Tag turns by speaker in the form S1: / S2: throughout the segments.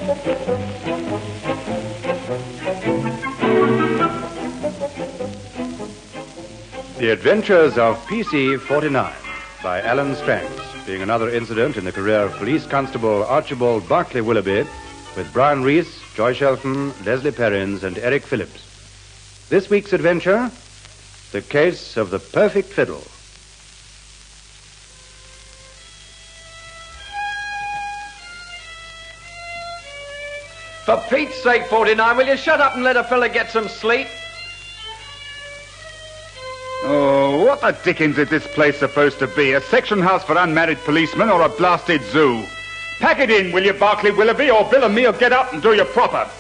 S1: The Adventures of PC-49 by Alan Strangs, being another incident in the career of Police Constable Archibald Barclay Willoughby with Brian Reese, Joy Shelton, Leslie Perrins, and Eric Phillips. This week's adventure, The Case of the Perfect Fiddle.
S2: For Pete's sake, 49, will you shut up and let a fella get some sleep?
S3: Oh, what the dickens is this place supposed to be? A section house for unmarried policemen or a blasted zoo? Pack it in, will you, Barclay Willoughby, or Bill and me'll get up and do you proper.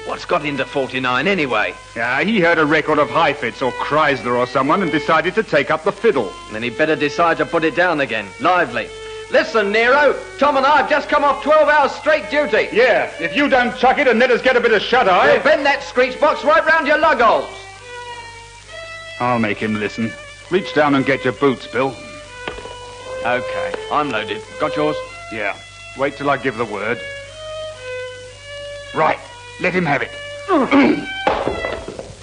S2: What's got into 49 anyway?
S3: Yeah, he heard a record of Heifetz or Chrysler or someone and decided to take up the fiddle.
S2: Then he'd better decide to put it down again, lively. Listen, Nero, Tom and I have just come off 12 hours straight duty.
S3: Yeah, if you don't chuck it and let us get a bit of shut-eye...
S2: We'll bend that screech box right round your lug holes.
S3: I'll make him listen. Reach down and get your boots, Bill.
S2: Okay, I'm loaded. Got yours?
S3: Yeah, wait till I give the word. Right, let him have it.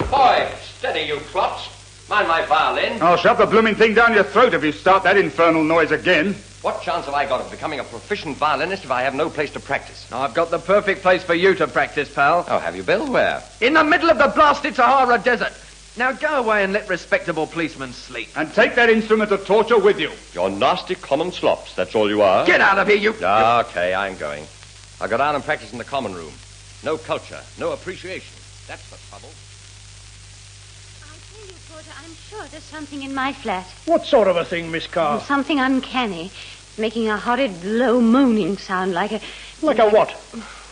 S4: Boy, steady, you clots. Mind my violin.
S3: I'll shove the blooming thing down your throat if you start that infernal noise again.
S4: What chance have I got of becoming a proficient violinist if I have no place to practice?
S2: I've got the perfect place for you to practice, pal.
S4: Oh, have you, Bill? Where?
S2: In the middle of the blasted Sahara Desert. Now go away and let respectable policemen sleep.
S3: And take that instrument of torture with you.
S4: You're nasty common slops, that's all you are.
S2: Get out of here, you...
S4: Okay, I'm going. I'll go down and practice in the common room. No culture, no appreciation. That's the trouble.
S5: I tell you, Porter, I'm sure there's something in my flat.
S6: What sort of a thing, Miss Carr?
S5: Something uncanny. Making a horrid, low moaning sound like a...
S6: Like a what?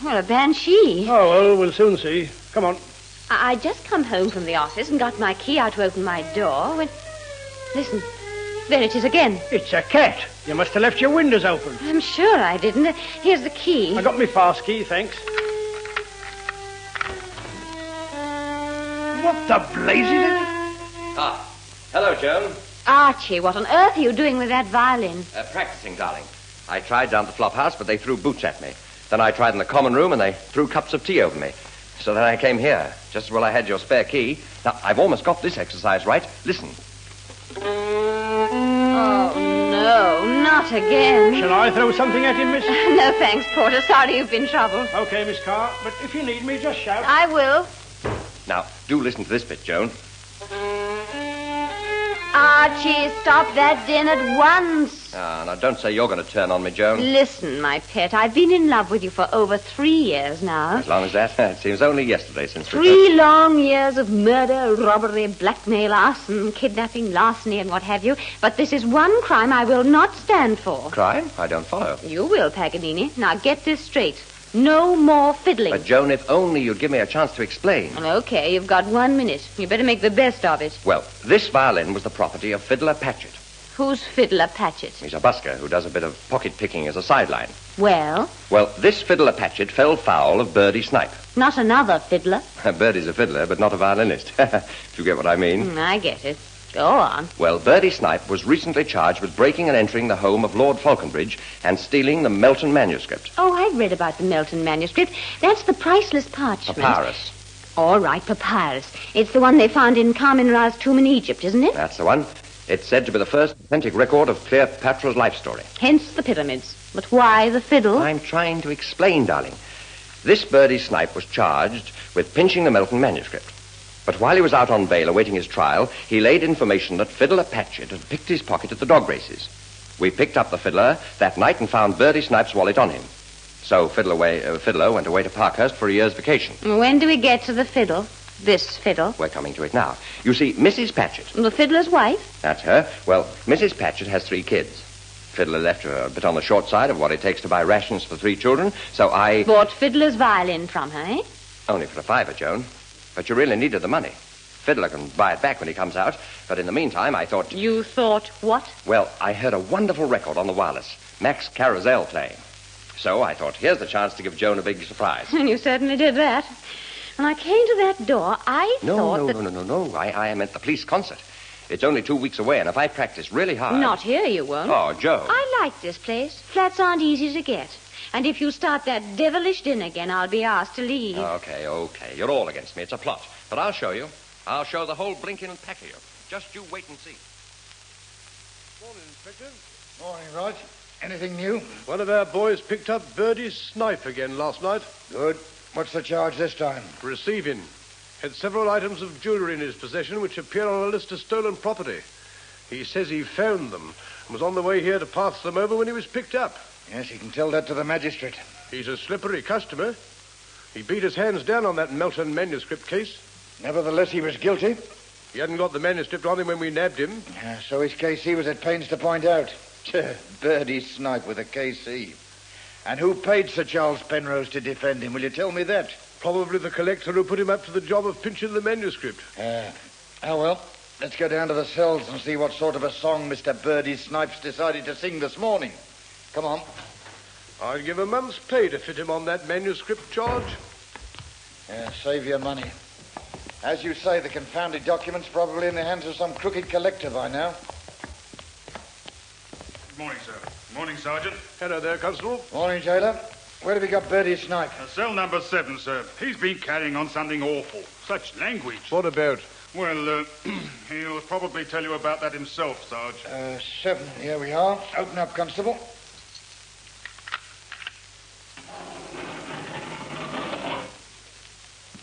S5: Well, a banshee.
S6: Oh, well, we'll soon see. Come on.
S5: I just come home from the office and got my key out to open my door when... Listen, there it is again.
S6: It's a cat. You must have left your windows open.
S5: I'm sure I didn't. Here's the key.
S6: I got my fast key, thanks. What the blazes is it?
S4: Ah, hello, Joan.
S5: Archie, what on earth are you doing with that violin?
S4: Practicing, darling. I tried down at the flop house, but they threw boots at me. Then I tried in the common room, and they threw cups of tea over me. So then I came here, just as well I had your spare key. Now, I've almost got this exercise right. Listen.
S5: Oh, no, not again.
S6: Shall I throw something at him, miss?
S5: No, thanks, Porter. Sorry you've been troubled.
S6: Okay, Miss Carr, but if you need me, just shout.
S5: I will.
S4: Now, do listen to this bit, Joan.
S5: Archie, stop that din at once.
S4: Now, don't say you're going to turn on me, Joan.
S5: Listen, my pet, I've been in love with you for over 3 years now.
S4: As long as that, it seems only yesterday since we...
S5: 3 long years of murder, robbery, blackmail, arson, kidnapping, larceny, and what have you. But this is one crime I will not stand for.
S4: Crime? I don't follow.
S5: You will, Paganini. Now get this straight. No more fiddling.
S4: But, Joan, if only you'd give me a chance to explain.
S5: Okay, you've got 1 minute. You better make the best of it.
S4: Well, this violin was the property of Fiddler Patchett.
S5: Who's Fiddler Patchett?
S4: He's a busker who does a bit of pocket picking as a sideline.
S5: Well?
S4: Well, this Fiddler Patchett fell foul of Birdie Snipe.
S5: Not another fiddler.
S4: Birdie's a fiddler, but not a violinist. If you get what I mean.
S5: I get it. Go on.
S4: Well, Birdie Snipe was recently charged with breaking and entering the home of Lord Falconbridge and stealing the Melton manuscript.
S5: Oh, I've read about the Melton manuscript. That's the priceless parchment.
S4: Papyrus.
S5: All right, papyrus. It's the one they found in Carmen Ra's tomb in Egypt, isn't it?
S4: That's the one. It's said to be the first authentic record of Cleopatra's life story.
S5: Hence the pyramids. But why the fiddle?
S4: I'm trying to explain, darling. This Birdie Snipe was charged with pinching the Melton manuscript. But while he was out on bail awaiting his trial, he laid information that Fiddler Patchett had picked his pocket at the dog races. We picked up the fiddler that night and found Birdie Snipe's wallet on him. So Fiddler went away to Parkhurst for a year's vacation.
S5: When do we get to the fiddle? This fiddle?
S4: We're coming to it now. You see, Mrs. Patchett...
S5: The fiddler's wife?
S4: That's her. Well, Mrs. Patchett has 3 kids. Fiddler left her a bit on the short side of what it takes to buy rations for 3 children, so I...
S5: Bought Fiddler's violin from her, eh?
S4: Only for a $5, Joan. But you really needed the money. Fiddler can buy it back when he comes out, but in the meantime, I thought...
S5: You thought what?
S4: Well, I heard a wonderful record on the wireless. Max Carousel playing. So I thought, here's the chance to give Joan a big surprise.
S5: And you certainly did that. When I came to that door, I thought that...
S4: No. I meant the police concert. It's only 2 weeks away, and if I practice really hard...
S5: Not here, you won't.
S4: Oh, Joe.
S5: I like this place. Flats aren't easy to get. And if you start that devilish din again, I'll be asked to leave.
S4: Okay. You're all against me. It's a plot. But I'll show you. I'll show the whole blinking pack of you. Just you wait and see.
S7: Morning, Inspector.
S8: Morning, Rog. Anything new?
S7: One of our boys picked up Birdie Snipe again last night.
S8: Good. What's the charge this time?
S7: Receiving. Had several items of jewellery in his possession which appear on a list of stolen property. He says he found them and was on the way here to pass them over when he was picked up.
S8: Yes, you can tell that to the magistrate.
S7: He's a slippery customer. He beat his hands down on that Melton manuscript case.
S8: Nevertheless, he was guilty.
S7: He hadn't got the manuscript on him when we nabbed him.
S8: So his KC was at pains to point out. Birdie Snipe with a KC. And who paid Sir Charles Penrose to defend him? Will you tell me that?
S7: Probably the collector who put him up to the job of pinching the manuscript.
S8: Well, let's go down to the cells and see what sort of a song Mr. Birdie Snipes decided to sing this morning. Come on.
S7: I'd give a month's pay to fit him on that manuscript charge.
S8: Save your money. As you say, the confounded document's probably in the hands of some crooked collector by now.
S3: Good morning, sir. Morning, Sergeant.
S7: Hello there, Constable.
S8: Morning, jailer. Where have we got Birdie Snipe?
S3: Cell number 7, sir. He's been carrying on something awful. Such language.
S7: What about?
S3: Well, he'll probably tell you about that himself, Sarge.
S8: 7. Here we are. Open up, Constable.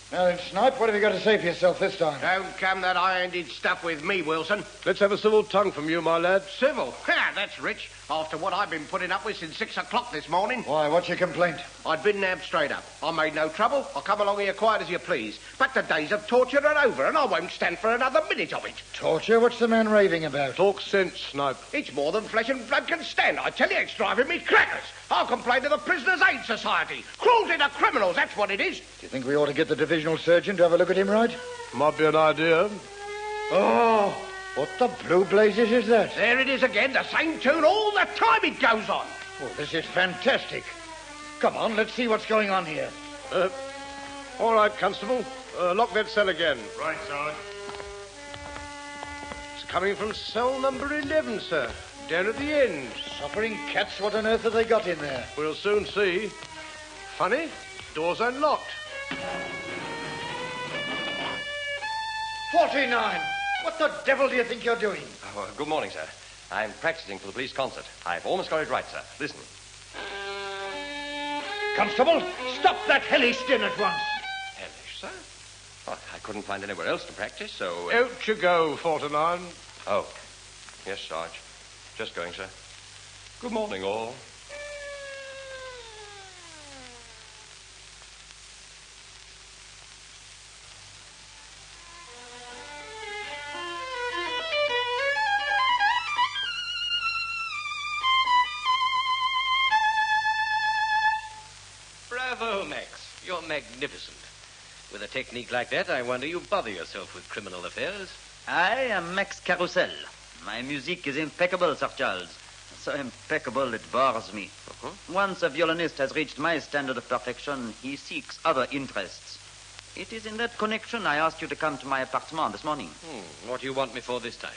S8: Now then, Snipe, what have you got to say for yourself this time?
S9: Don't come that high-handed stuff with me, Wilson.
S7: Let's have a civil tongue from you, my lad.
S9: Civil? Ha, that's rich. After what I've been putting up with since 6 o'clock this morning.
S8: Why, what's your complaint?
S9: I'd been nabbed straight up. I made no trouble. I'll come along here quiet as you please. But the days of torture are over, and I won't stand for another minute of it.
S8: Torture? What's the man raving about?
S7: Talk sense, Snipe.
S9: It's more than flesh and blood can stand. I tell you, it's driving me crackers. I'll complain to the Prisoners' Aid Society. Cruelty to criminals, that's what it is.
S8: Do you think we ought to get the divisional surgeon to have a look at him, right?
S7: Might be an idea.
S8: Oh, what the blue blazes is that?
S9: There it is again, the same tune all the time it goes on.
S8: Oh, this is fantastic. Come on, let's see what's going on here.
S7: All right, Constable. Lock that cell again.
S3: Right, Sarge.
S7: It's coming from cell number 11, sir. Down at the end.
S8: Suffering cats, what on earth have they got in there?
S7: We'll soon see. Funny, door's unlocked.
S8: 49! What the devil do you think you're doing?
S4: Oh, good morning, sir. I'm practicing for the police concert. I've almost got it right, sir. Listen.
S8: Constable, stop that hellish din at once.
S4: Hellish, sir? Well, I couldn't find anywhere else to practice, so...
S7: Out you go, 49.
S4: Oh. Yes, Sarge. Just going, sir. Good morning, all.
S10: Bravo, Max. You're magnificent. With a technique like that, I wonder you bother yourself with criminal affairs.
S11: I am Max Carousel. My music is impeccable, Sir Charles. So impeccable it bores me. Once a violinist has reached my standard of perfection, he seeks other interests. It is in that connection I asked you to come to my apartment this morning.
S10: What do you want me for this time?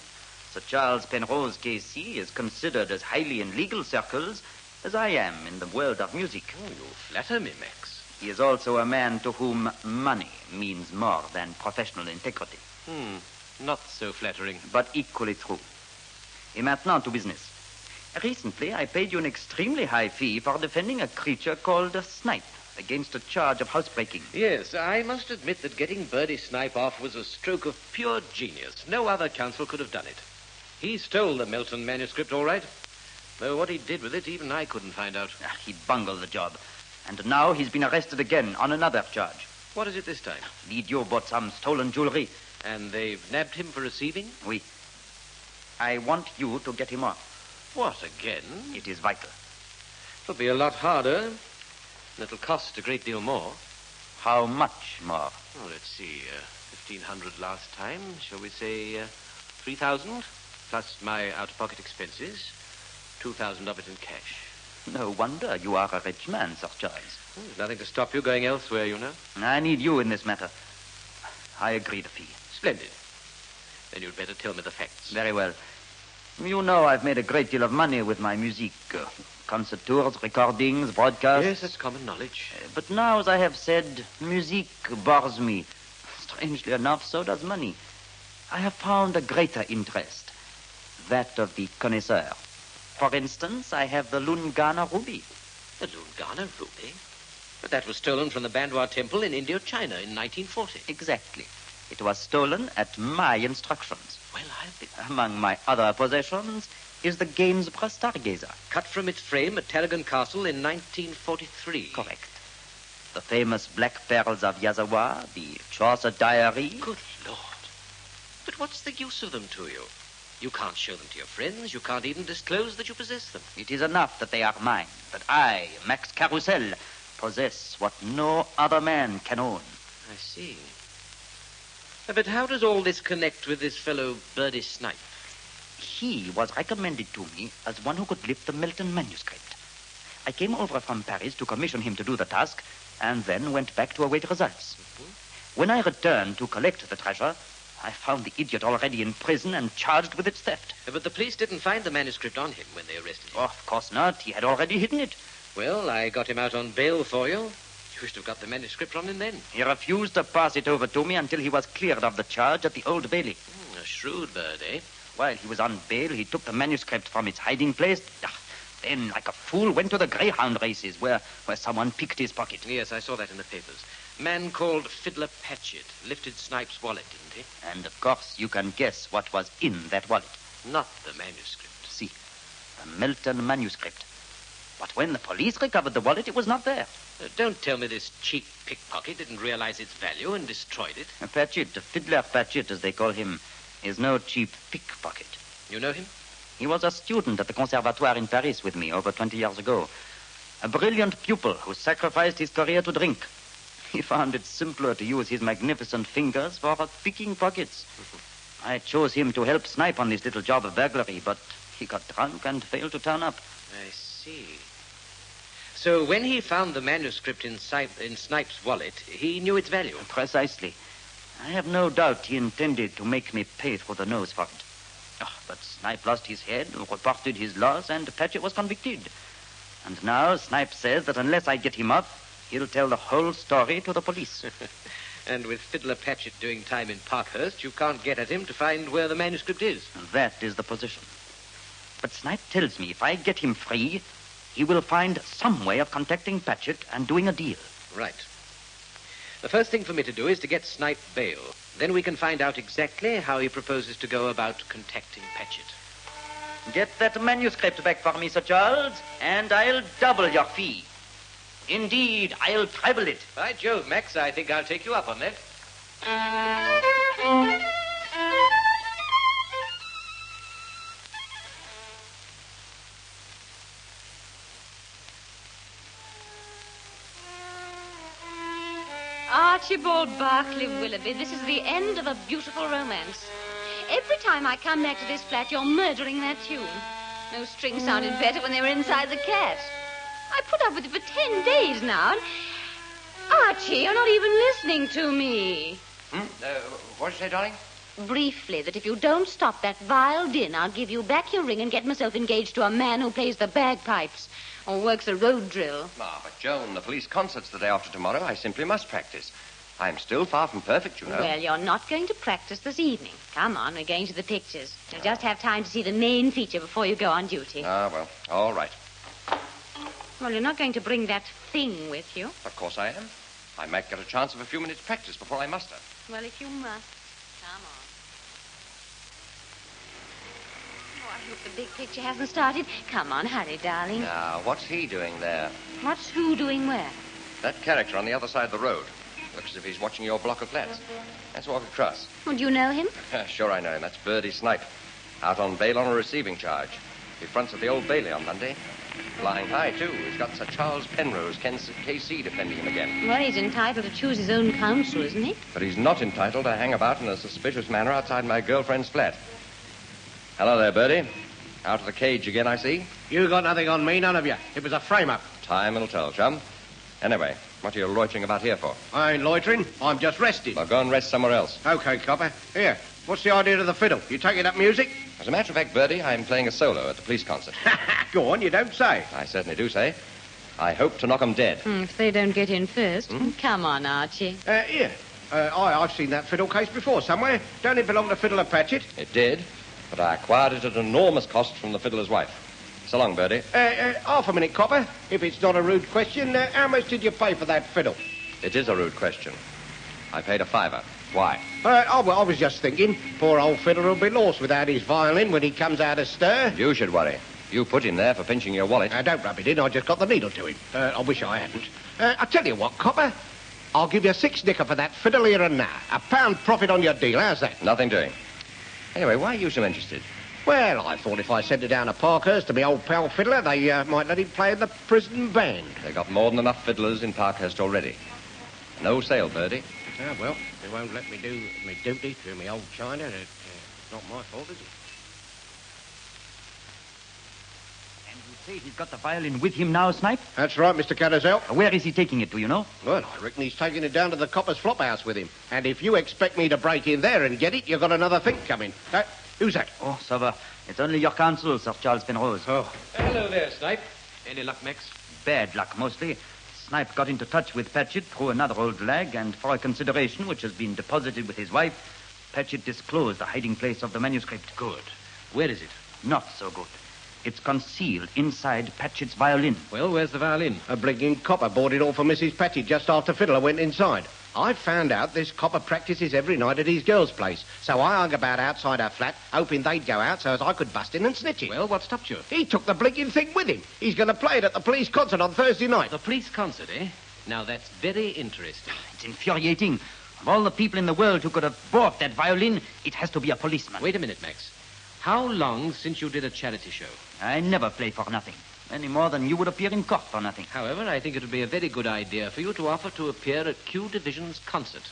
S11: Sir Charles Penrose, K.C., is considered as highly in legal circles as I am in the world of music.
S10: Oh, you flatter me, Max.
S11: He is also a man to whom money means more than professional integrity.
S10: Not so flattering.
S11: But equally true. Et maintenant to business. Recently, I paid you an extremely high fee for defending a creature called a Snipe against a charge of housebreaking.
S10: Yes, I must admit that getting Birdie Snipe off was a stroke of pure genius. No other counsel could have done it. He stole the Melton manuscript, all right. Though what he did with it, even I couldn't find out.
S11: He bungled the job. And now he's been arrested again on another charge.
S10: What is it this time?
S11: L'idiot bought some stolen jewelry.
S10: And they've nabbed him for receiving?
S11: Oui. I want you to get him off.
S10: What, again?
S11: It is vital.
S10: It'll be a lot harder. And it'll cost a great deal more.
S11: How much more?
S10: Oh, let's see. 1,500 last time. Shall we say 3,000? Plus my out-of-pocket expenses. 2,000 of it in cash.
S11: No wonder you are a rich man, Sir Charles.
S10: There's nothing to stop you going elsewhere, you know.
S11: I need you in this matter. I agree the fee.
S10: Splendid. Then you'd better tell me the facts.
S11: Very well. You know I've made a great deal of money with my music. Concert tours, recordings, broadcasts.
S10: Yes, that's common knowledge.
S11: But now, as I have said, music bores me. Strangely enough, so does money. I have found a greater interest, that of the connoisseur. For instance, I have the Lungana ruby.
S10: The Lungana ruby? But that was stolen from the Bandwa temple in Indochina in 1940.
S11: Exactly. It was stolen at my instructions.
S10: Well, I'll be...
S11: Among my other possessions is the Gainsborough Stargazer.
S10: Cut from its frame at Tarragon Castle in 1943.
S11: Correct. The famous Black Pearls of Yazawa, the Chaucer Diary.
S10: Good Lord. But what's the use of them to you? You can't show them to your friends. You can't even disclose that you possess them.
S11: It is enough that they are mine, that I, Max Carousel, possess what no other man can own.
S10: I see. But how does all this connect with this fellow Birdie Snipe?
S11: He was recommended to me as one who could lift the Milton manuscript. I came over from Paris to commission him to do the task, and then went back to await results. Mm-hmm. When I returned to collect the treasure, I found the idiot already in prison and charged with its theft.
S10: But the police didn't find the manuscript on him when they arrested him.
S11: Oh, of course not. He had already hidden it.
S10: Well, I got him out on bail for you. You should have got the manuscript on him then.
S11: He refused to pass it over to me until he was cleared of the charge at the Old Bailey.
S10: A shrewd bird, eh?
S11: While he was on bail, he took the manuscript from its hiding place. Then, like a fool, went to the greyhound races where someone picked his pocket.
S10: Yes, I saw that in the papers. Man called Fiddler Patchett lifted Snipe's wallet, didn't he?
S11: And, of course, you can guess what was in that wallet.
S10: Not the manuscript.
S11: See, the Milton manuscript. But when the police recovered the wallet, it was not there.
S10: Don't tell me this cheap pickpocket didn't realize its value and destroyed it.
S11: Patchett, Fiddler Patchett, as they call him, is no cheap pickpocket.
S10: You know him?
S11: He was a student at the Conservatoire in Paris with me over 20 years ago. A brilliant pupil who sacrificed his career to drink. He found it simpler to use his magnificent fingers for picking pockets. I chose him to help Snipe on this little job of burglary, but he got drunk and failed to turn up.
S10: I see. So when he found the manuscript in Snipe's wallet, he knew its value?
S11: Precisely. I have no doubt he intended to make me pay through the nose for it. But Snipe lost his head, reported his loss, and Patchett was convicted. And now Snipe says that unless I get him off, he'll tell the whole story to the police.
S10: And with Fiddler Patchett doing time in Parkhurst, you can't get at him to find where the manuscript is.
S11: That is the position. But Snipe tells me if I get him free, he will find some way of contacting Patchett and doing a deal.
S10: Right. The first thing for me to do is to get Snipe bail. Then we can find out exactly how he proposes to go about contacting Patchett.
S11: Get that manuscript back for me, Sir Charles, and I'll double your fee. Indeed, I'll treble it.
S10: By Jove, Max, I think I'll take you up on that.
S5: Archibald Barclay Willoughby, this is the end of a beautiful romance. Every time I come back to this flat, you're murdering that tune. Those strings sounded better when they were inside the cat. I put up with it for 10 days now, and... Archie, you're not even listening to me.
S4: What did you say, darling?
S5: Briefly, that if you don't stop that vile din, I'll give you back your ring and get myself engaged to a man who plays the bagpipes or works a road drill.
S4: Ah, but Joan, the police concert's the day after tomorrow. I simply must practice. I'm still far from perfect, you know.
S5: Well, you're not going to practice this evening. Come on, we're going to the pictures. You'll just have time to see the main feature before you go on duty.
S4: Ah, well, all right.
S5: Well, you're not going to bring that thing with you.
S4: Of course I am. I might get a chance of a few minutes' practice before I muster.
S5: Well, if you must. Come on. Oh, I hope the big picture hasn't started. Come on, hurry, darling.
S4: Now, what's he doing there?
S5: What's who doing where?
S4: That character on the other side of the road. Looks as if he's watching your block of flats. Let's walk across.
S5: Well, do you know him?
S4: Sure I know him. That's Birdie Snipe. Out on bail on a receiving charge. He fronts at the Old Bailey on Monday. Flying high, too. He's got Sir Charles Penrose, KC, defending him again.
S5: Well, he's entitled to choose his own counsel, isn't he?
S4: But he's not entitled to hang about in a suspicious manner outside my girlfriend's flat. Hello there, Birdie. Out of the cage again, I see.
S9: You got nothing on me, none of you. It was a frame-up.
S4: Time will tell, chum. Anyway, what are you loitering about here for?
S9: I ain't loitering. I'm just resting.
S4: Well, go and rest somewhere else.
S9: Okay, copper. Here, What's the idea of the fiddle? You taking up music?
S4: As a matter of fact, Bertie, I'm playing a solo at the police concert.
S9: Go on, you don't say.
S4: I certainly do say. I hope to knock 'em dead.
S5: If they don't get in first. Come on, Archie.
S9: Here. I've seen that fiddle case before somewhere. Don't it belong to Fiddler Patchett?
S4: It did, but I acquired it at enormous cost from the fiddler's wife. So long, Bertie.
S9: Half a minute, Copper. If it's not a rude question, how much did you pay for that fiddle?
S4: It is a rude question. I paid a $5. Why?
S9: I was just thinking, poor old fiddler will be lost without his violin when he comes out of stir.
S4: You should worry. You put him there for pinching your wallet.
S9: Don't rub it in. I just got the needle to him. I wish I hadn't. I tell you what, Copper. I'll give you 6 nicker for that fiddle here and now. £1 profit on your deal. How's that?
S4: Nothing doing. Anyway, why are you so interested?
S9: Well, I thought if I sent it down to Parkhurst to my old pal Fiddler, they might let him play in the prison band.
S4: They got more than enough fiddlers in Parkhurst already. No sale, Bertie.
S9: Well, they won't let me do my duty through my old china. It's not my fault, is it?
S11: And you say he's got the violin with him now, Snipe?
S9: That's right, Mr. Carousel.
S11: Where is he taking it, do you know?
S9: Well, I reckon he's taking it down to the Copper's flop house with him. And if you expect me to break in there and get it, you've got another think coming. Who's that?
S11: Oh, ça va. It's only your counsel, Sir Charles Penrose.
S9: Oh.
S10: Hello there, Snipe. Any luck, Max?
S11: Bad luck, mostly. Snipe got into touch with Patchett through another old lag, and for a consideration which has been deposited with his wife, Patchett disclosed the hiding place of the manuscript.
S10: Good. Where is it?
S11: Not so good. It's concealed inside Patchett's violin.
S10: Well, where's the violin?
S9: A blinking copper bought it all for Mrs. Patchett just after Fiddler went inside. I found out this copper practices every night at his girl's place, so I hung about outside her flat, hoping they'd go out so as I could bust in and snitch it.
S10: Well, what stopped you?
S9: He took the blinking thing with him. He's going to play it at the police concert on Thursday night.
S10: The police concert, eh? Now, that's very interesting.
S11: It's infuriating. Of all the people in the world who could have bought that violin, it has to be a policeman.
S10: Wait a minute, Max. How long since you did a charity show?
S11: I never play for nothing. Any more than you would appear in court for nothing.
S10: However, I think it would be a very good idea for you to offer to appear at Q Division's concert.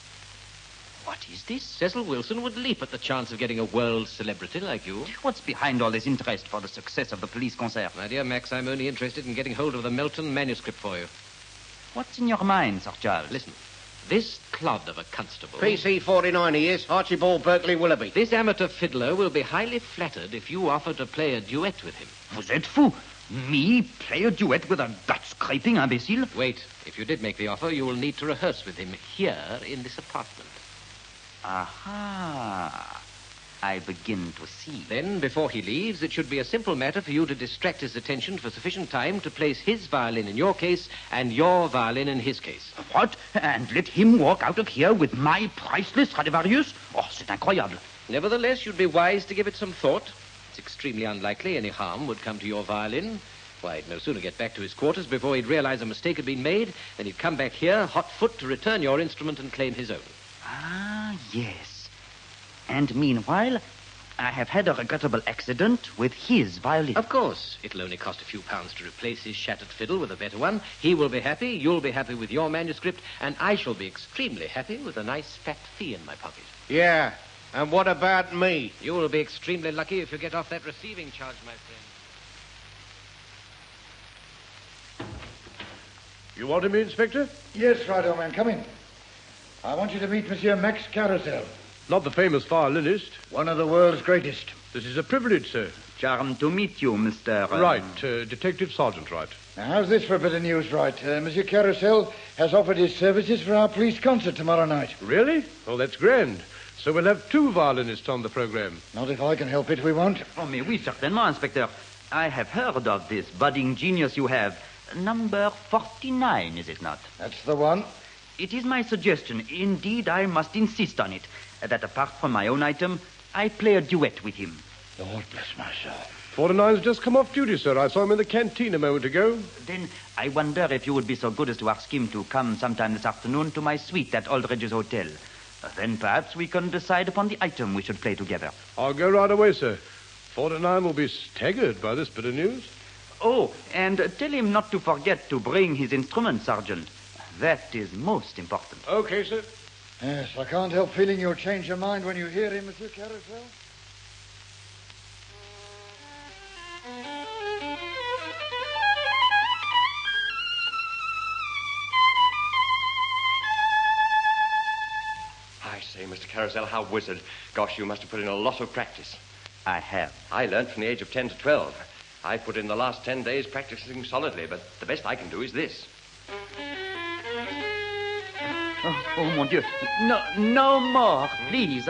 S11: What is this?
S10: Cecil Wilson would leap at the chance of getting a world celebrity like you.
S11: What's behind all this interest for the success of the police concert?
S10: My dear Max, I'm only interested in getting hold of the Melton manuscript for you.
S11: What's in your mind, Sir Charles?
S10: Listen, this clod of a constable...
S9: PC 49 he is, Archibald Berkeley Willoughby.
S10: This amateur fiddler will be highly flattered if you offer to play a duet with him.
S11: Vous êtes fou? Me play a duet with a gut-scraping imbecile?
S10: Wait. If you did make the offer, you will need to rehearse with him here in this apartment.
S11: Aha. I begin to see.
S10: Then, before he leaves, it should be a simple matter for you to distract his attention for sufficient time to place his violin in your case and your violin in his case.
S11: What? And let him walk out of here with my priceless Stradivarius? Oh, c'est incroyable.
S10: Nevertheless, you'd be wise to give it some thought. It's extremely unlikely any harm would come to your violin. Why, he'd no sooner get back to his quarters before he'd realize a mistake had been made than he'd come back here, hot foot, to return your instrument and claim his own.
S11: Ah, yes. And meanwhile, I have had a regrettable accident with his violin.
S10: Of course. It'll only cost a few pounds to replace his shattered fiddle with a better one. He will be happy, you'll be happy with your manuscript, and I shall be extremely happy with a nice fat fee in my pocket.
S9: Yeah, and what about me?
S10: You will be extremely lucky if you get off that receiving charge, my friend.
S7: You wanted me, Inspector?
S8: Yes, right, old man. Come in. I want you to meet Monsieur Max Carousel.
S7: Not the famous violinist.
S8: One of the world's greatest.
S7: This is a privilege, sir.
S11: Charmed to meet you, Mr.
S7: Right, Detective Sergeant Wright.
S8: Now, how's this for a bit of news, right? Monsieur Carousel has offered his services for our police concert tomorrow night.
S7: Really? Oh, that's grand. So we'll have 2 violinists on the program.
S8: Not if I can help it, we won't.
S11: Oh, mais oui, certainement, Inspector. I have heard of this budding genius you have. Number 49, is it not?
S8: That's the one.
S11: It is my suggestion, indeed I must insist on it, that apart from my own item, I play a duet with him.
S8: Lord bless my soul.
S7: 49's just come off duty, sir. I saw him in the canteen a moment ago.
S11: Then I wonder if you would be so good as to ask him to come sometime this afternoon to my suite at Aldridge's Hotel. Then perhaps we can decide upon the item we should play together.
S7: I'll go right away, sir. 49 will be staggered by this bit of news.
S11: Oh, and tell him not to forget to bring his instrument, Sergeant. That is most important.
S7: Okay, sir.
S8: Yes, I can't help feeling you'll change your mind when you hear him, Monsieur Carousel.
S4: I say, say, Mr. Carousel, how wizard. Gosh, you must have put in a lot of practice.
S11: I have.
S4: I learned from the age of 10 to 12. I put in the last 10 days practicing solidly, but the best I can do is this.
S11: Oh, mon Dieu. No more, please.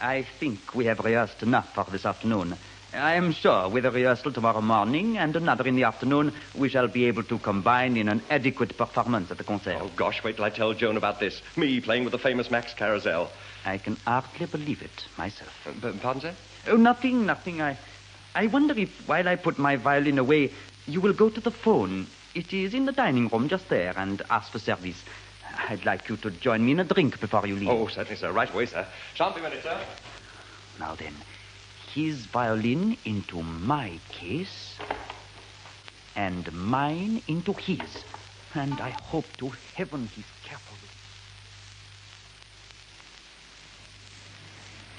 S11: I think we have rehearsed enough for this afternoon. I am sure with a rehearsal tomorrow morning and another in the afternoon, we shall be able to combine in an adequate performance at the concert.
S4: Oh, gosh, wait till I tell Joan about this. Me playing with the famous Max Carousel.
S11: I can hardly believe it myself.
S4: Pardon, sir?
S11: Oh, nothing. I wonder if, while I put my violin away, you will go to the phone. It is in the dining room just there, and ask for service. I'd like you to join me in a drink before you leave.
S4: Oh, certainly, sir. Right away, sir. Shan't be a minute, sir.
S11: Now then, his violin into my case, and mine into his. And I hope to heaven he's careful with it.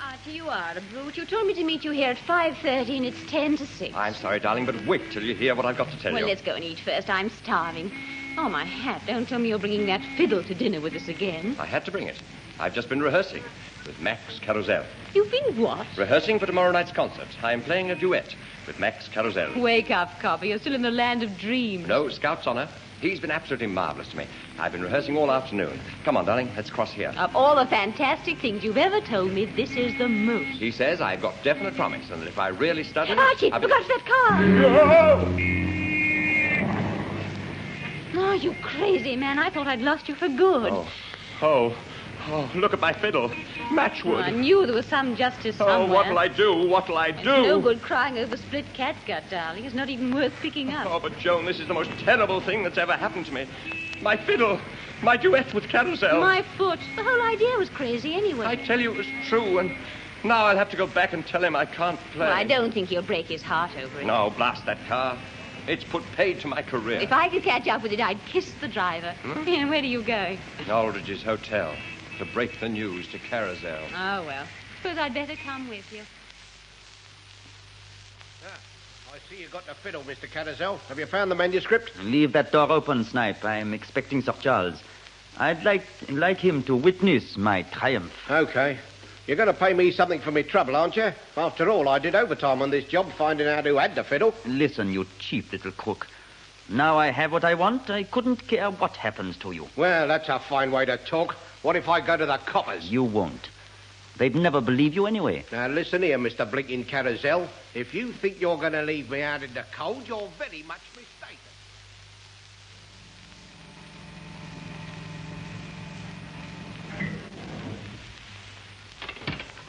S5: Archie, you are a brute. You told me to meet you here at 5:30, and it's 10 to 6.
S4: I'm sorry, darling, but wait till you hear what I've got to tell
S5: Well,
S4: you.
S5: let's go and eat first. I'm starving. Oh, my hat. Don't tell me you're bringing that fiddle to dinner with us again.
S4: I had to bring it. I've just been rehearsing with Max Carousel.
S5: You've been what?
S4: Rehearsing for tomorrow night's concert. I'm playing a duet with Max Carousel.
S5: Wake up, Copper. You're still in the land of dreams.
S4: No, Scout's honor. He's been absolutely marvelous to me. I've been rehearsing all afternoon. Come on, darling, let's cross here.
S5: Of all the fantastic things you've ever told me, this is the most.
S4: He says I've got definite promise, and that if I really study...
S5: Archie,
S4: I'll
S5: look
S4: be...
S5: out for that car. Oh, you crazy man. I thought I'd lost you for good.
S4: Oh, look at my fiddle. Matchwood.
S5: I knew there was some justice somewhere.
S4: Oh, what'll I do?
S5: It's no good crying over split catgut, darling. It's not even worth picking up.
S4: Oh, but Joan, this is the most terrible thing that's ever happened to me. My fiddle. My duet with Carousel.
S5: My foot. The whole idea was crazy anyway.
S4: I tell you it was true, and now I'll have to go back and tell him I can't play.
S5: Well, I don't think he'll break his heart over it.
S4: No, blast that car. It's put paid to my career.
S5: If I could catch up with it, I'd kiss the driver. And where are you going?
S4: Aldridge's Hotel, to break the news to Carousel.
S5: Oh, well. Suppose I'd better come with you.
S9: I see you got the fiddle, Mr. Carousel. Have you found the manuscript?
S11: Leave that door open, Snipe. I'm expecting Sir Charles. I'd like him to witness my triumph.
S9: Okay. You're going to pay me something for me trouble, aren't you? After all, I did overtime on this job finding out who had the fiddle.
S11: Listen, you cheap little crook. Now I have what I want. I couldn't care what happens to you.
S9: Well, that's a fine way to talk. What if I go to the coppers?
S11: You won't. They'd never believe you anyway.
S9: Now, listen here, Mr. Blinking Carousel. If you think you're going to leave me out in the cold, you're very much mistaken.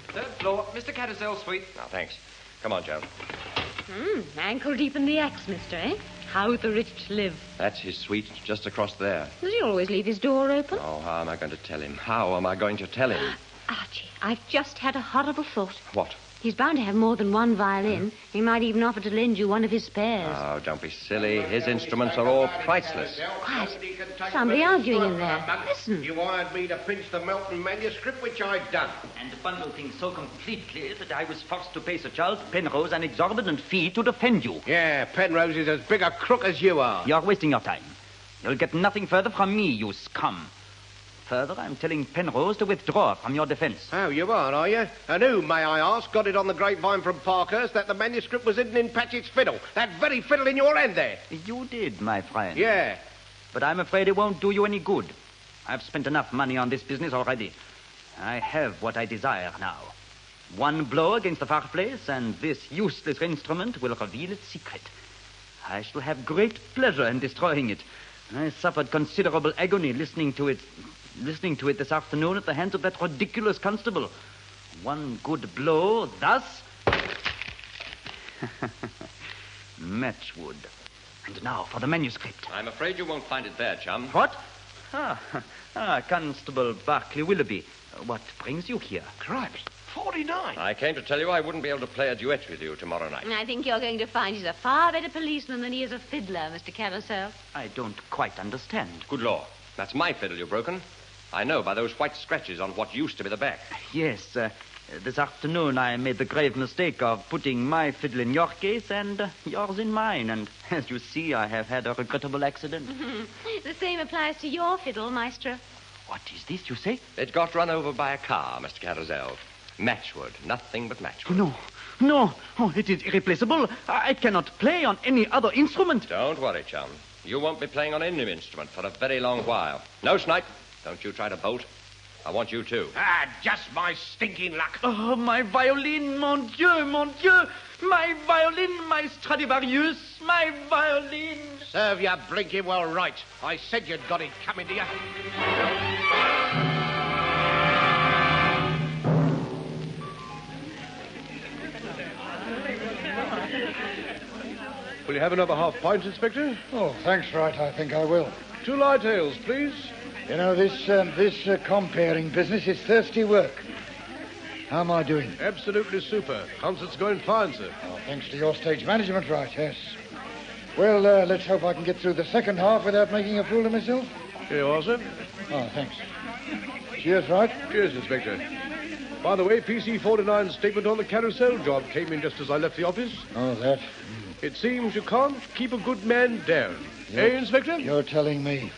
S2: Third floor, Mr. Carousel's suite.
S4: No, thanks. Come on, Joan.
S5: Ankle deep in the axe, mister, eh? How the rich live.
S4: That's his suite, just across there.
S5: Does he always leave his door open?
S4: Oh, how am I going to tell him? How am I going to tell him?
S5: Archie, I've just had a horrible thought.
S4: What?
S5: He's bound to have more than one violin. He might even offer to lend you one of his spares.
S4: Oh, don't be silly. His instruments are all priceless.
S5: Quiet. Somebody arguing in there. Listen.
S9: You hired me to pinch the Melton manuscript, which I've done.
S11: And bundle things so completely that I was forced to pay Sir Charles Penrose an exorbitant fee to defend you.
S9: Yeah, Penrose is as big a crook as you are.
S11: You're wasting your time. You'll get nothing further from me, you scum. Further, I'm telling Penrose to withdraw from your defense.
S9: Oh, you are you? And who, may I ask, got it on the grapevine from Parkhurst that the manuscript was hidden in Patchett's fiddle? That very fiddle in your hand there.
S11: You did, my friend.
S9: Yeah.
S11: But I'm afraid it won't do you any good. I've spent enough money on this business already. I have what I desire now. One blow against the fireplace, and this useless instrument will reveal its secret. I shall have great pleasure in destroying it. I suffered considerable agony listening to it this afternoon at the hands of that ridiculous constable. One good blow, thus... Matchwood. And now for the manuscript.
S4: I'm afraid you won't find it there, chum.
S11: What? Constable Barclay Willoughby. What brings you here?
S9: Cripes, 49.
S4: I came to tell you I wouldn't be able to play a duet with you tomorrow night.
S5: I think you're going to find he's a far better policeman than he is a fiddler, Mr. Carousel.
S11: I don't quite understand.
S4: Good law. That's my fiddle you've broken. I know by those white scratches on what used to be the back.
S11: Yes, this afternoon I made the grave mistake of putting my fiddle in your case and yours in mine. And as you see, I have had a regrettable accident.
S5: The same applies to your fiddle, Maestro.
S12: What is this, you say?
S4: It got run over by a car, Mr. Carousel. Matchwood. Nothing but matchwood.
S12: No. Oh, it is irreplaceable. I cannot play on any other instrument.
S4: Don't worry, chum. You won't be playing on any instrument for a very long while. No, Snipe. Don't you try to bolt. I want you too.
S9: Just my stinking luck.
S12: Oh, my violin, mon Dieu, mon Dieu. My violin, my Stradivarius, my violin.
S9: Serve you blinking well right. I said you'd got it coming to you.
S7: Will you have another half pint, Inspector?
S8: Oh, thanks, Wright. I think I will.
S7: 2 light ales, please.
S8: You know, this comparing business is thirsty work. How am I doing?
S7: Absolutely super. Concert's going fine, sir.
S8: Oh, thanks to your stage management, Wright, yes. Well, let's hope I can get through the second half without making a fool of myself.
S7: Here you are, sir.
S8: Oh, thanks. Cheers, Wright.
S7: Cheers, Inspector. By the way, PC-49's statement on the carousel job came in just as I left the office.
S8: Oh, that.
S7: It seems you can't keep a good man down. Eh, Inspector?
S8: You're telling me.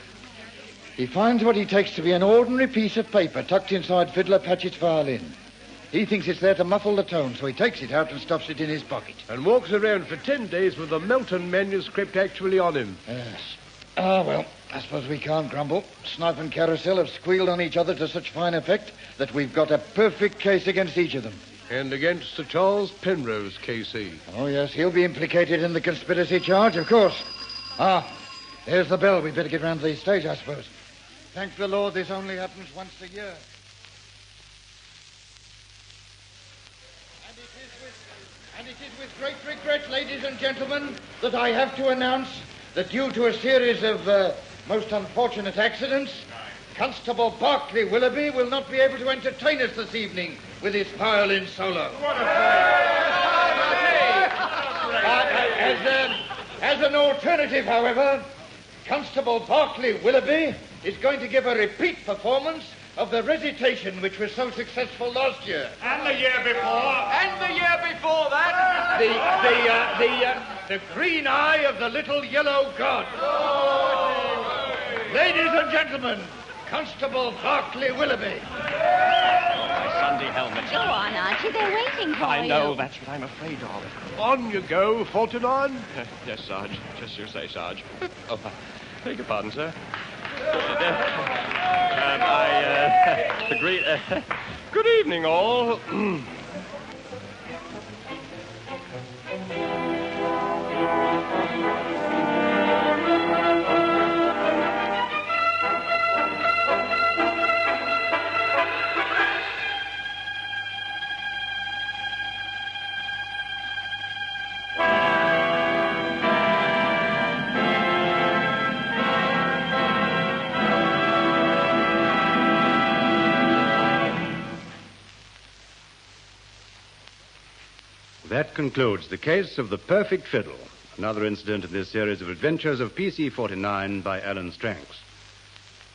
S8: He finds what he takes to be an ordinary piece of paper tucked inside Fiddler Patchett's violin. He thinks it's there to muffle the tone, so he takes it out and stuffs it in his pocket.
S7: And walks around for 10 days with the Melton manuscript actually on him.
S8: Yes. Well, I suppose we can't grumble. Snipe and Carousel have squealed on each other to such fine effect that we've got a perfect case against each of them.
S7: And against Sir Charles Penrose, KC.
S8: Oh, yes, he'll be implicated in the conspiracy charge, of course. There's the bell. We'd better get round to the stage, I suppose. Thank the Lord this only happens once a year. And it is with great regret, ladies and gentlemen, that I have to announce that due to a series of most unfortunate accidents, Constable Barclay Willoughby will not be able to entertain us this evening with his violin solo. What a As an alternative, however, Constable Barclay Willoughby is going to give a repeat performance of the recitation which was so successful last year.
S3: And the year before.
S8: And the year before that. The green eye of the little yellow god. Ladies and gentlemen, Constable Barclay Willoughby.
S12: My Sunday helmet.
S5: Go on, Archie. They're waiting for you.
S12: I know. That's what I'm afraid of.
S7: On you go, 49.
S13: Yes, Sarge. Just you say, Sarge. Oh, beg your pardon, sir. I agree. Good evening, all.
S1: That concludes the case of the perfect fiddle, another incident in this series of adventures of PC-49 by Alan Stranks.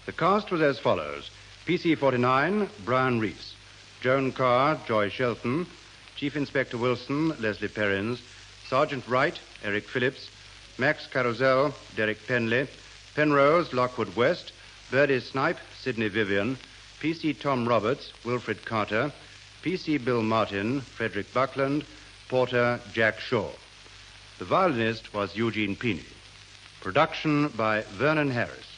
S1: The cast was as follows. PC-49, Brian Reese. Joan Carr, Joy Shelton. Chief Inspector Wilson, Leslie Perrins. Sergeant Wright, Eric Phillips. Max Carousel, Derek Penley. Penrose, Lockwood West. Birdie Snipe, Sidney Vivian. PC Tom Roberts, Wilfred Carter. PC Bill Martin, Frederick Buckland. Porter, Jack Shaw. The violinist was Eugene Peeney. Production by Vernon Harris.